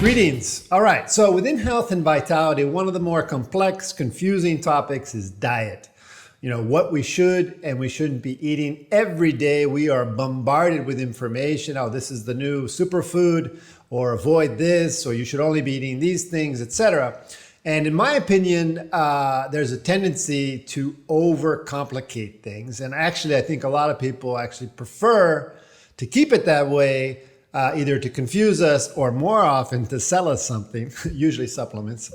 Greetings. All right, so within health and vitality, one of the more complex, confusing topics is diet. You know, what we should and we shouldn't be eating. Every day we are bombarded with information. Oh, this is the new superfood, or avoid this, or you should only be eating these things, etc. And in my opinion, there's a tendency to overcomplicate things. And actually, I think a lot of people actually prefer to keep it that way, either to confuse us or more often to sell us something, usually supplements.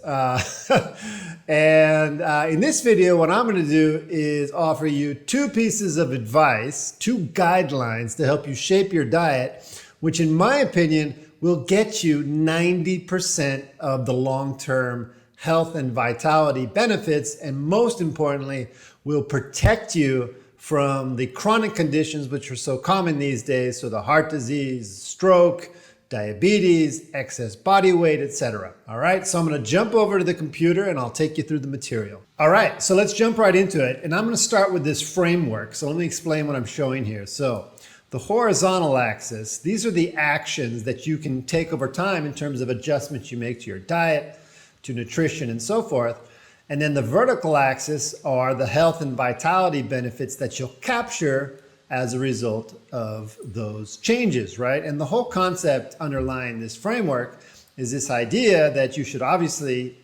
And in this video, what I'm going to do is offer you two pieces of advice, two guidelines to help you shape your diet, which in my opinion will get you 90% of the long-term health and vitality benefits, and most importantly, will protect you from the chronic conditions which are so common these days, so the heart disease, stroke, diabetes, excess body weight, etc. All right, so I'm going to jump over to the computer and I'll take you through the material. All right, so let's jump right into it. And I'm going to start with this framework. So let me explain what I'm showing here. So the horizontal axis, these are the actions that you can take over time in terms of adjustments you make to your diet, to nutrition, and so forth. And then the vertical axis are the health and vitality benefits that you'll capture as a result of those changes, right? And the whole concept underlying this framework is this idea that you should obviously,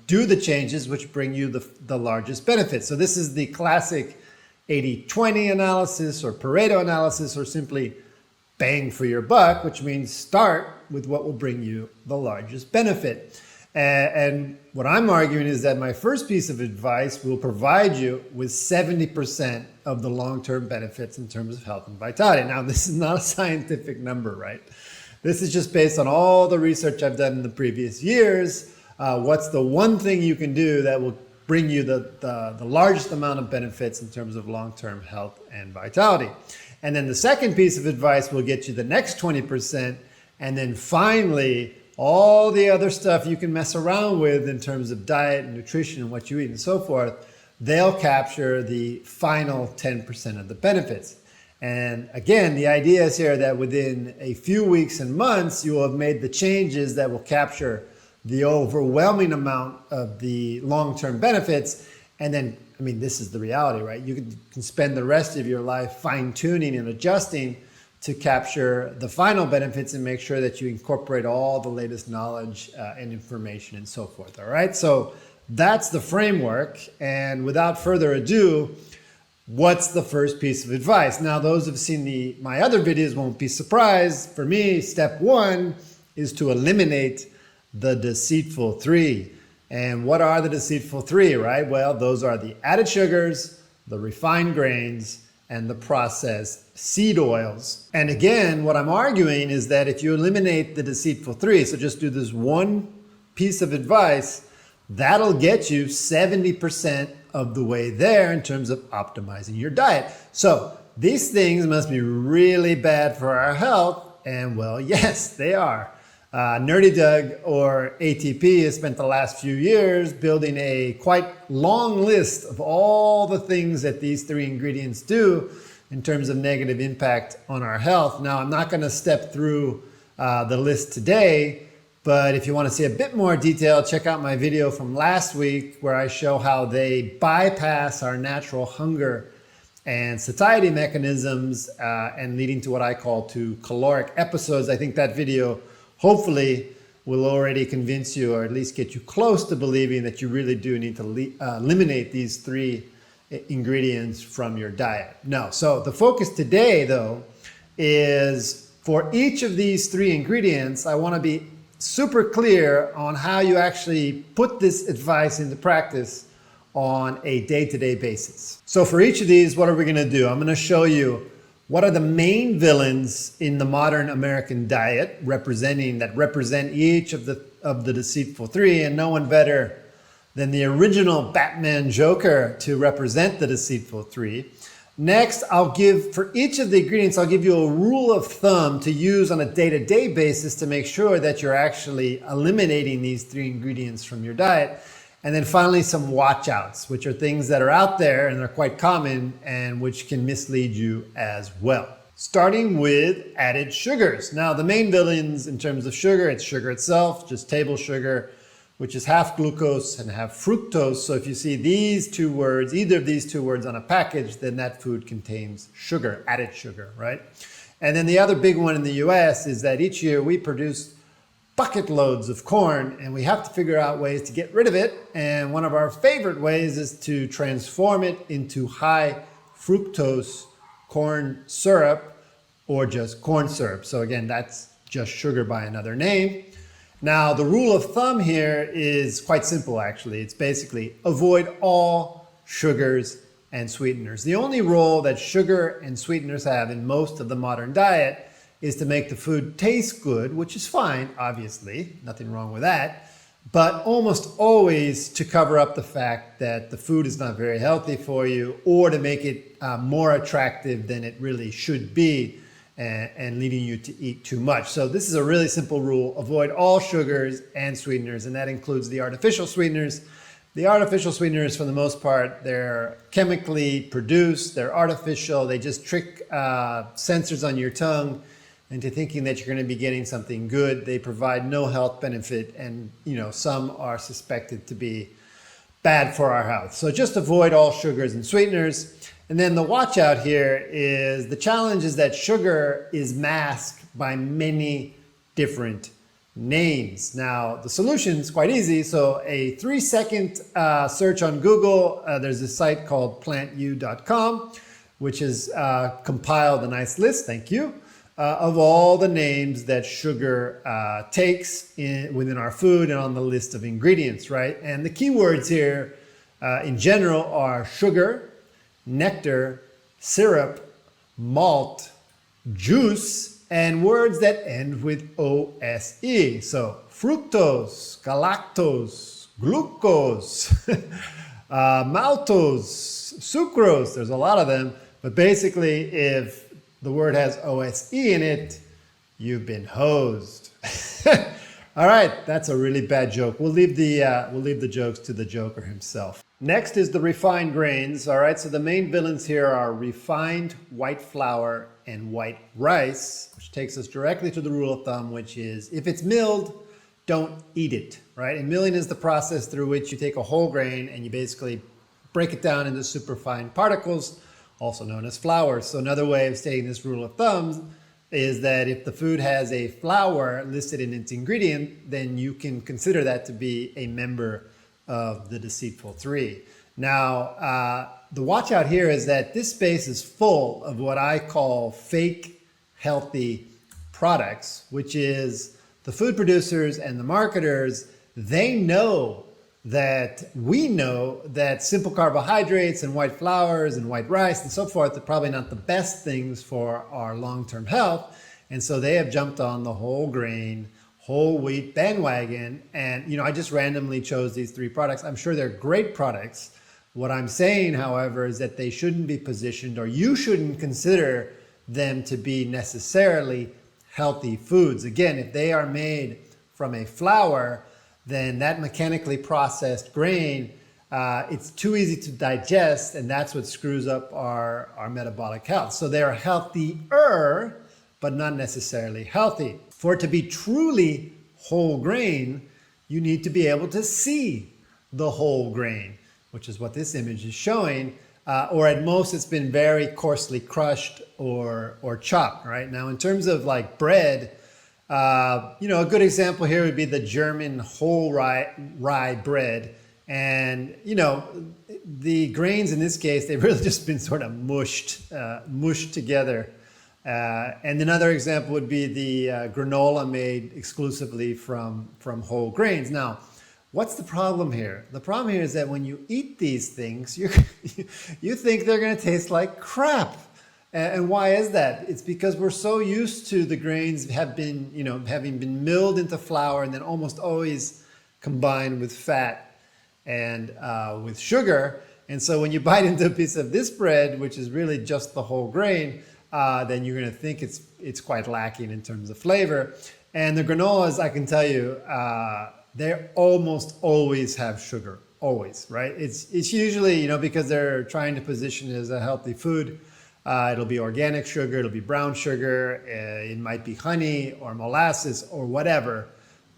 do the changes which bring you the largest benefits. So this is the classic 80-20 analysis or Pareto analysis, or simply bang for your buck, which means start with what will bring you the largest benefit. And what I'm arguing is that my first piece of advice will provide you with 70% of the long-term benefits in terms of health and vitality. Now, this is not a scientific number, right? This is just based on all the research I've done in the previous years. What's the one thing you can do that will bring you the largest amount of benefits in terms of long-term health and vitality? And then the second piece of advice will get you the next 20%. And then finally, all the other stuff you can mess around with in terms of diet and nutrition and what you eat and so forth, they'll capture the final 10% of the benefits. And again, the idea is here that within a few weeks and months, you will have made the changes that will capture the overwhelming amount of the long-term benefits. And then, this is the reality, right? You can spend the rest of your life fine-tuning and adjusting to capture the final benefits and make sure that you incorporate all the latest knowledge and information and so forth. All right, so that's the framework. And without further ado, what's the first piece of advice? Now, those who've seen my other videos won't be surprised. For me, step one is to eliminate the deceitful three. And what are the deceitful three, right? Well, those are the added sugars, the refined grains, and the processed seed oils. And again, what I'm arguing is that if you eliminate the deceitful three, so just do this one piece of advice, that'll get you 70% of the way there in terms of optimizing your diet. So these things must be really bad for our health. And well, yes, they are. Nerdy Doug, or ATP, has spent the last few years building a quite long list of all the things that these three ingredients do in terms of negative impact on our health. Now, I'm not going to step through the list today, but if you want to see a bit more detail, check out my video from last week where I show how they bypass our natural hunger and satiety mechanisms and leading to what I call to caloric episodes. I think that video hopefully will already convince you, or at least get you close to believing that you really do need to eliminate these three ingredients from your diet. No, so the focus today, though, is for each of these three ingredients, I want to be super clear on how you actually put this advice into practice on a day-to-day basis. So for each of these, what are we going to do? I'm going to show you what are the main villains in the modern American diet represent each of the deceitful three, and no one better than the original Batman Joker to represent the deceitful three. Next, for each of the ingredients, I'll give you a rule of thumb to use on a day-to-day basis to make sure that you're actually eliminating these three ingredients from your diet. And then finally, some watch outs, which are things that are out there and are quite common and which can mislead you as well. starting with added sugars. Now, the main villains in terms of sugar, it's sugar itself, just table sugar, which is half glucose and half fructose. So if you see these two words, either of these two words on a package, then that food contains sugar, added sugar, right? And then the other big one in the US is that each year we produce bucket loads of corn, and we have to figure out ways to get rid of it. And one of our favorite ways is to transform it into high fructose corn syrup, or just corn syrup. So again, that's just sugar by another name. Now, the rule of thumb here is quite simple, actually. It's basically avoid all sugars and sweeteners. The only role that sugar and sweeteners have in most of the modern diet is to make the food taste good, which is fine, obviously, nothing wrong with that, but almost always to cover up the fact that the food is not very healthy for you, or to make it more attractive than it really should be, and leading you to eat too much. So this is a really simple rule: avoid all sugars and sweeteners, and that includes the artificial sweeteners. The artificial sweeteners, for the most part, they're chemically produced, they're artificial, they just trick sensors on your tongue into thinking that you're going to be getting something good. They provide no health benefit, and some are suspected to be bad for our health. So just avoid all sugars and sweeteners. And then the watch out here is the challenge is that sugar is masked by many different names. Now, the solution is quite easy. So a 3-second search on Google, there's a site called plantu.com, which has compiled a nice list, thank you, of all the names that sugar takes within our food and on the list of ingredients, right? And the keywords here in general are sugar, nectar, syrup, malt, juice, and words that end with OSE. So fructose, galactose, glucose, maltose, sucrose. There's a lot of them, but basically if the word has OSE in it, you've been hosed. All right, that's a really bad joke. We'll leave the jokes to the joker himself. Next is the refined grains. All right, so the main villains here are refined white flour and white rice, which takes us directly to the rule of thumb, which is if it's milled, don't eat it, right? And milling is the process through which you take a whole grain and you basically break it down into superfine particles, also known as flour. So another way of stating this rule of thumb is that if the food has a flour listed in its ingredient, then you can consider that to be a member of the Deceitful 3. Now, the watch out here is that this space is full of what I call fake healthy products, which is the food producers and the marketers, they know that we know that simple carbohydrates and white flours and white rice and so forth are probably not the best things for our long-term health. And so they have jumped on the whole grain, whole wheat bandwagon. And, I just randomly chose these 3 products. I'm sure they're great products. What I'm saying, however, is that they shouldn't be positioned, or you shouldn't consider them to be necessarily healthy foods. Again, if they are made from a flour, then that mechanically processed grain, it's too easy to digest, and that's what screws up our metabolic health. So they are healthier, but not necessarily healthy. For it to be truly whole grain, you need to be able to see the whole grain, which is what this image is showing, or at most it's been very coarsely crushed or chopped, right? Now, in terms of like bread, a good example here would be the German whole rye bread. And, the grains in this case, they've really just been sort of mushed together. And another example would be the granola made exclusively from whole grains. Now, what's the problem here? The problem here is that when you eat these things, you think they're going to taste like crap. And why is that? It's because we're so used to the grains having been milled into flour and then almost always combined with fat and with sugar. And so when you bite into a piece of this bread, which is really just the whole grain, then you're going to think it's quite lacking in terms of flavor. And the granolas, I can tell you, they almost always have sugar, always, right? It's usually, because they're trying to position it as a healthy food. It'll be organic sugar, it'll be brown sugar, it might be honey or molasses or whatever.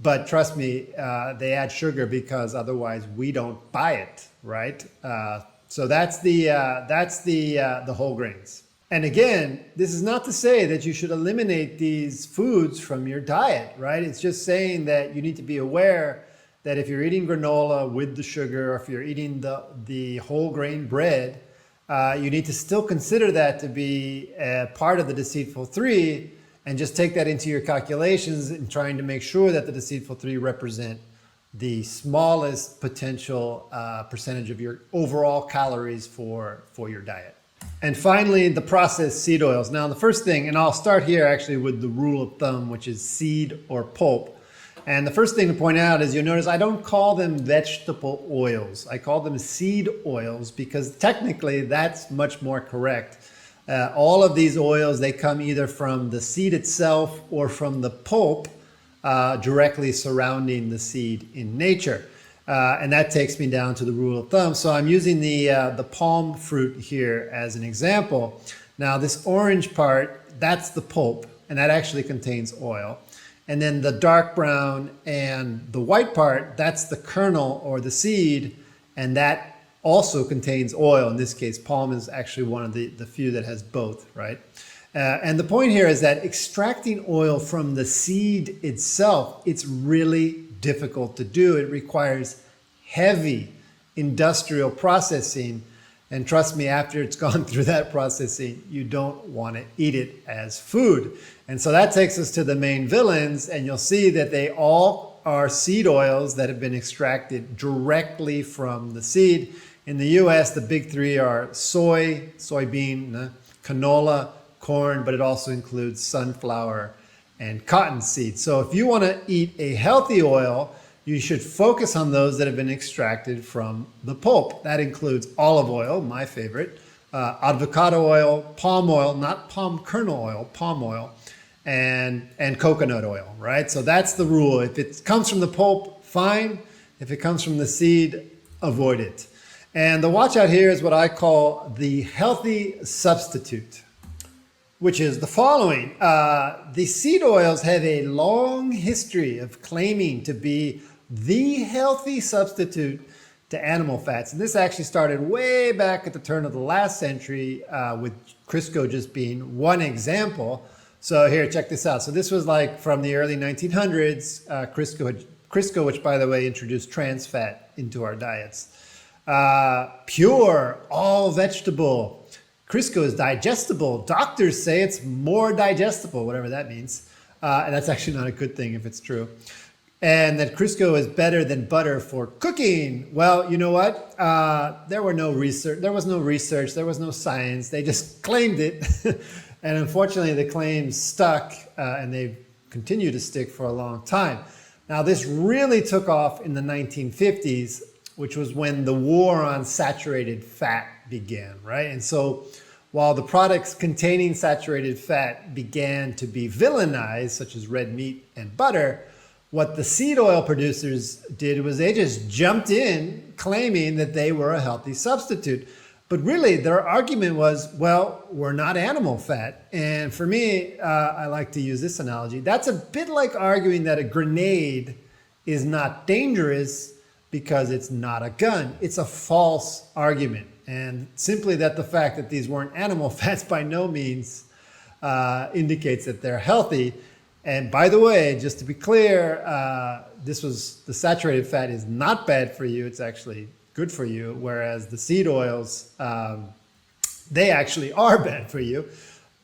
But trust me, they add sugar because otherwise we don't buy it, right? So that's the whole grains. And again, this is not to say that you should eliminate these foods from your diet, right? It's just saying that you need to be aware that if you're eating granola with the sugar, or if you're eating the whole grain bread, you need to still consider that to be part of the Deceitful 3, and just take that into your calculations in trying to make sure that the Deceitful 3 represent the smallest potential percentage of your overall calories for your diet. And finally, the processed seed oils. Now, the first thing, and I'll start here actually with the rule of thumb, which is seed or pulp. And the first thing to point out is you'll notice I don't call them vegetable oils. I call them seed oils because technically that's much more correct. All of these oils, they come either from the seed itself or from the pulp directly surrounding the seed in nature. And that takes me down to the rule of thumb. So I'm using the palm fruit here as an example. Now this orange part, that's the pulp, and that actually contains oil. And then the dark brown and the white part, that's the kernel or the seed, and that also contains oil. In this case, palm is actually one of the few that has both, right? And the point here is that extracting oil from the seed itself, it's really difficult to do. It requires heavy industrial processing. And trust me, after it's gone through that processing, you don't want to eat it as food. And so that takes us to the main villains, and you'll see that they all are seed oils that have been extracted directly from the seed. In the US, the big three are soy, soybean, canola, corn, but it also includes sunflower and cottonseed. So if you want to eat a healthy oil, you should focus on those that have been extracted from the pulp. That includes olive oil, my favorite, avocado oil, palm oil, not palm kernel oil, palm oil, and coconut oil, right? So that's the rule. If it comes from the pulp, fine. If it comes from the seed, avoid it. And the watch out here is what I call the healthy substitute, which is the following. The seed oils have a long history of claiming to be the healthy substitute to animal fats. And this actually started way back at the turn of the last century, with Crisco just being one example. So here, check this out. So this was like from the early 1900s, Crisco, which by the way introduced trans fat into our diets. Pure, all vegetable. Crisco is digestible. Doctors say it's more digestible, whatever that means. And that's actually not a good thing if it's true. And that Crisco is better than butter for cooking. Well, you know what? There was no research, there was no science. They just claimed it. And unfortunately, the claims stuck, and they continue to stick for a long time. Now, this really took off in the 1950s, which was when the war on saturated fat began, right? And so while the products containing saturated fat began to be villainized, such as red meat and butter, what the seed oil producers did was they just jumped in claiming that they were a healthy substitute. But really, their argument was, well, we're not animal fat. And for me, I like to use this analogy. That's a bit like arguing that a grenade is not dangerous because it's not a gun. It's a false argument. And simply that the fact that these weren't animal fats by no means indicates that they're healthy. And by the way, just to be clear, the saturated fat is not bad for you. It's actually good for you. Whereas the seed oils, they actually are bad for you.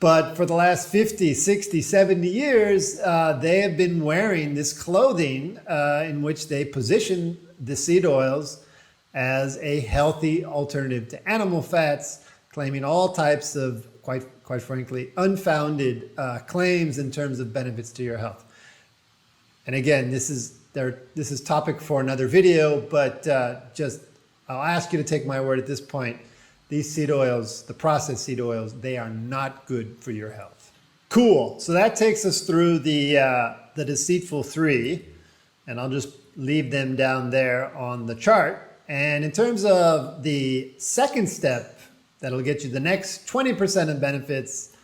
But for the last 50, 60, 70 years, they have been wearing this clothing in which they position the seed oils as a healthy alternative to animal fats, claiming all types of, quite frankly, unfounded claims in terms of benefits to your health. And again, this is topic for another video, but I'll ask you to take my word at this point. These seed oils, the processed seed oils, they are not good for your health. Cool. So that takes us through the Deceitful 3, and I'll just leave them down there on the chart. And in terms of the second step that'll get you the next 20% of benefits.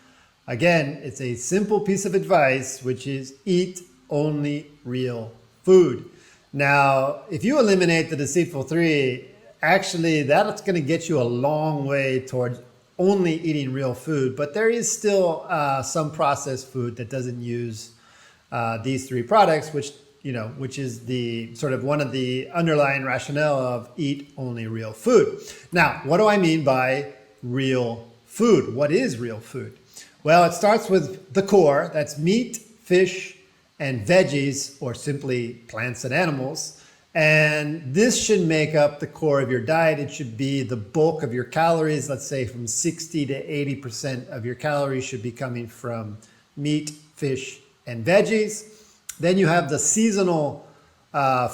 Again, it's a simple piece of advice, which is eat only real food. Now, if you eliminate the deceitful 3, actually that's going to get you a long way towards only eating real food, but there is still some processed food that doesn't use these 3 products, which is the sort of one of the underlying rationale of eat only real food. Now, what do I mean by real food? What is real food? Well, it starts with the core. That's meat, fish, and veggies, or simply plants and animals. And this should make up the core of your diet. It should be the bulk of your calories. Let's say from 60 to 80% of your calories should be coming from meat, fish, and veggies. Then you have the seasonal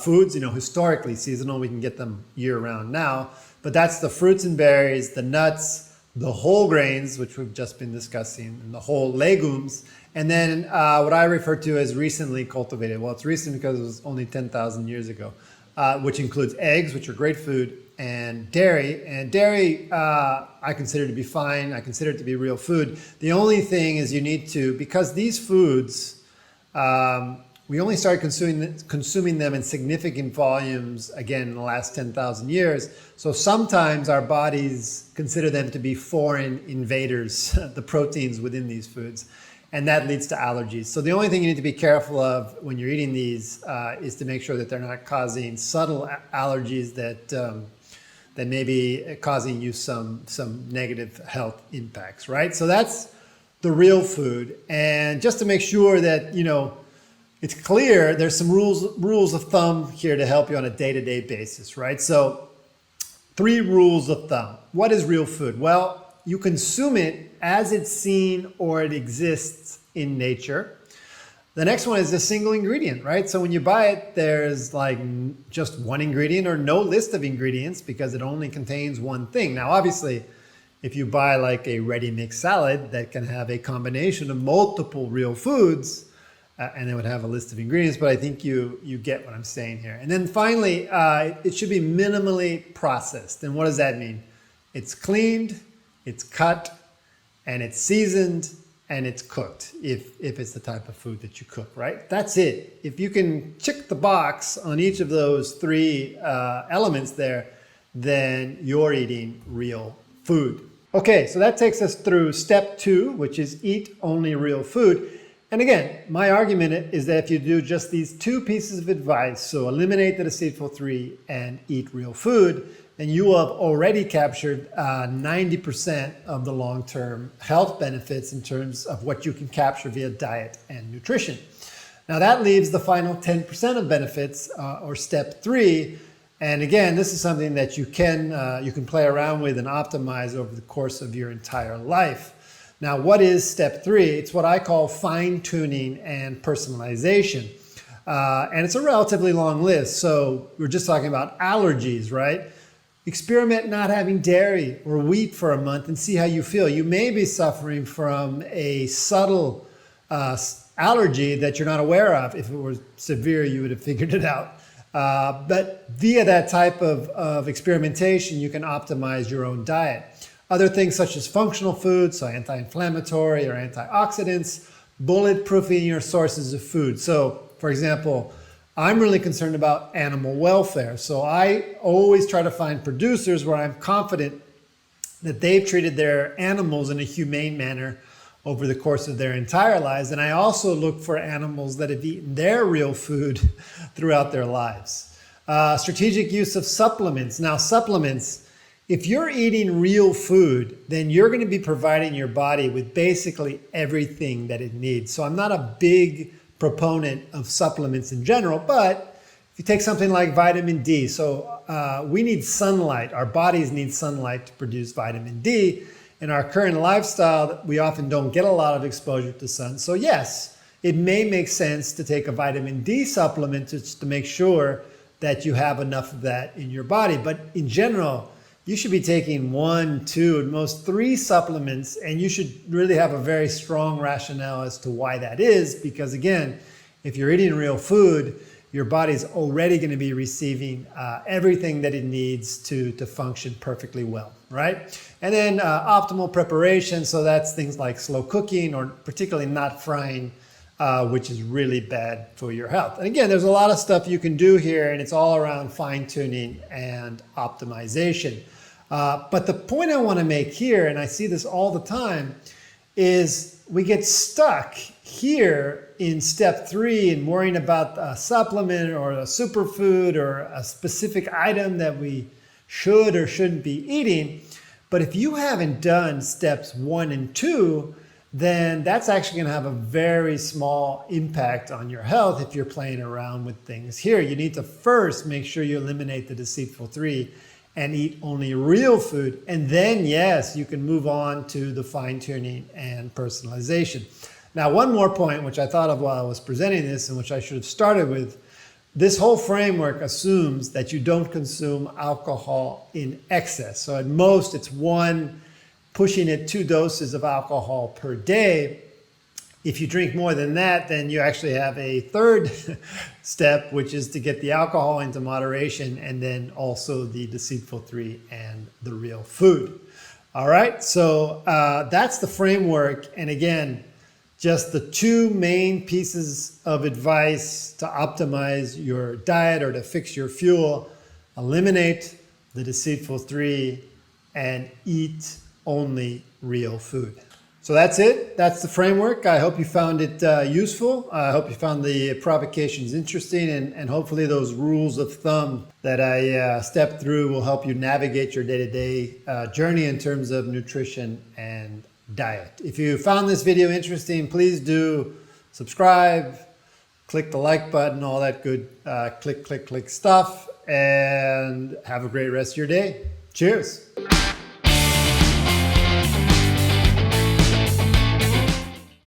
foods, historically seasonal. We can get them year round now, but that's the fruits and berries, the nuts, the whole grains, which we've just been discussing, and the whole legumes. And then what I refer to as recently cultivated. Well, it's recent because it was only 10,000 years ago, which includes eggs, which are great food, and dairy. And dairy, I consider to be fine. I consider it to be real food. The only thing is you need to, because these foods, we only started consuming them in significant volumes, again, in the last 10,000 years. So sometimes our bodies consider them to be foreign invaders, the proteins within these foods. And that leads to allergies. So the only thing you need to be careful of when you're eating these is to make sure that they're not causing subtle allergies that may be causing you some negative health impacts, right? So that's the real food. And just to make sure that, it's clear, there's some rules of thumb here to help you on a day-to-day basis, right? So 3 rules of thumb. What is real food? Well, you consume it as it's seen or it exists in nature. The next one is a single ingredient, right? So when you buy it, there's like just one ingredient or no list of ingredients because it only contains one thing. Now, obviously, if you buy like a ready-mix salad that can have a combination of multiple real foods, and it would have a list of ingredients, but I think you get what I'm saying here. And then finally, it should be minimally processed. And what does that mean? It's cleaned, it's cut, and it's seasoned, and it's cooked, if it's the type of food that you cook, right? That's it. If you can check the box on each of those 3 elements there, then you're eating real food. Okay, so that takes us through step 2, which is eat only real food. And again, my argument is that if you do just these 2 pieces of advice, so eliminate the deceitful 3 and eat real food, then you will have already captured 90% of the long-term health benefits in terms of what you can capture via diet and nutrition. Now that leaves the final 10% of benefits, or step 3. And again, this is something that you can play around with and optimize over the course of your entire life. Now, what is step 3? It's what I call fine-tuning and personalization. And it's a relatively long list. So we're just talking about allergies, right? Experiment not having dairy or wheat for a month and see how you feel. You may be suffering from a subtle allergy that you're not aware of. If it were severe, you would have figured it out. But via that type of experimentation, you can optimize your own diet. Other things such as functional foods, so anti-inflammatory or antioxidants, bulletproofing your sources of food. So, for example, I'm really concerned about animal welfare. So I always try to find producers where I'm confident that they've treated their animals in a humane manner over the course of their entire lives. And I also look for animals that have eaten their real food throughout their lives. Strategic use of supplements. Now, supplements, if you're eating real food, then you're going to be providing your body with basically everything that it needs. So I'm not a big proponent of supplements in general, but if you take something like vitamin D, so we need sunlight. Our bodies need sunlight to produce vitamin D. In our current lifestyle, we often don't get a lot of exposure to sun. So yes, it may make sense to take a vitamin D supplement just to make sure that you have enough of that in your body. But in general, you should be taking 1, 2, at most 3 supplements, and you should really have a very strong rationale as to why that is. Because again, if you're eating real food, your body's already going to be receiving everything that it needs to function perfectly well, right? And then optimal preparation, so that's things like slow cooking or particularly not frying, which is really bad for your health. And again, there's a lot of stuff you can do here, and it's all around fine-tuning and optimization. But the point I want to make here, and I see this all the time, is we get stuck here in step 3 and worrying about a supplement or a superfood or a specific item that we should or shouldn't be eating. But if you haven't done steps 1 and 2, then that's actually going to have a very small impact on your health if you're playing around with things here. You need to first make sure you eliminate the deceitful 3 and eat only real food. And then, yes, you can move on to the fine-tuning and personalization. Now, one more point, which I thought of while I was presenting this and which I should have started with, this whole framework assumes that you don't consume alcohol in excess. So at most, it's 1, pushing it 2 doses of alcohol per day. If you drink more than that, then you actually have a third step, which is to get the alcohol into moderation and then also the deceitful 3 and the real food. All right, so that's the framework. And again, just the 2 main pieces of advice to optimize your diet or to fix your fuel: eliminate the deceitful 3 and eat only real food. So that's it. That's the framework. I hope you found it useful. I hope you found the provocations interesting, and hopefully those rules of thumb that I stepped through will help you navigate your day-to-day journey in terms of nutrition and diet. If you found this video interesting, please do subscribe, click the like button, all that good click stuff, and have a great rest of your day. Cheers.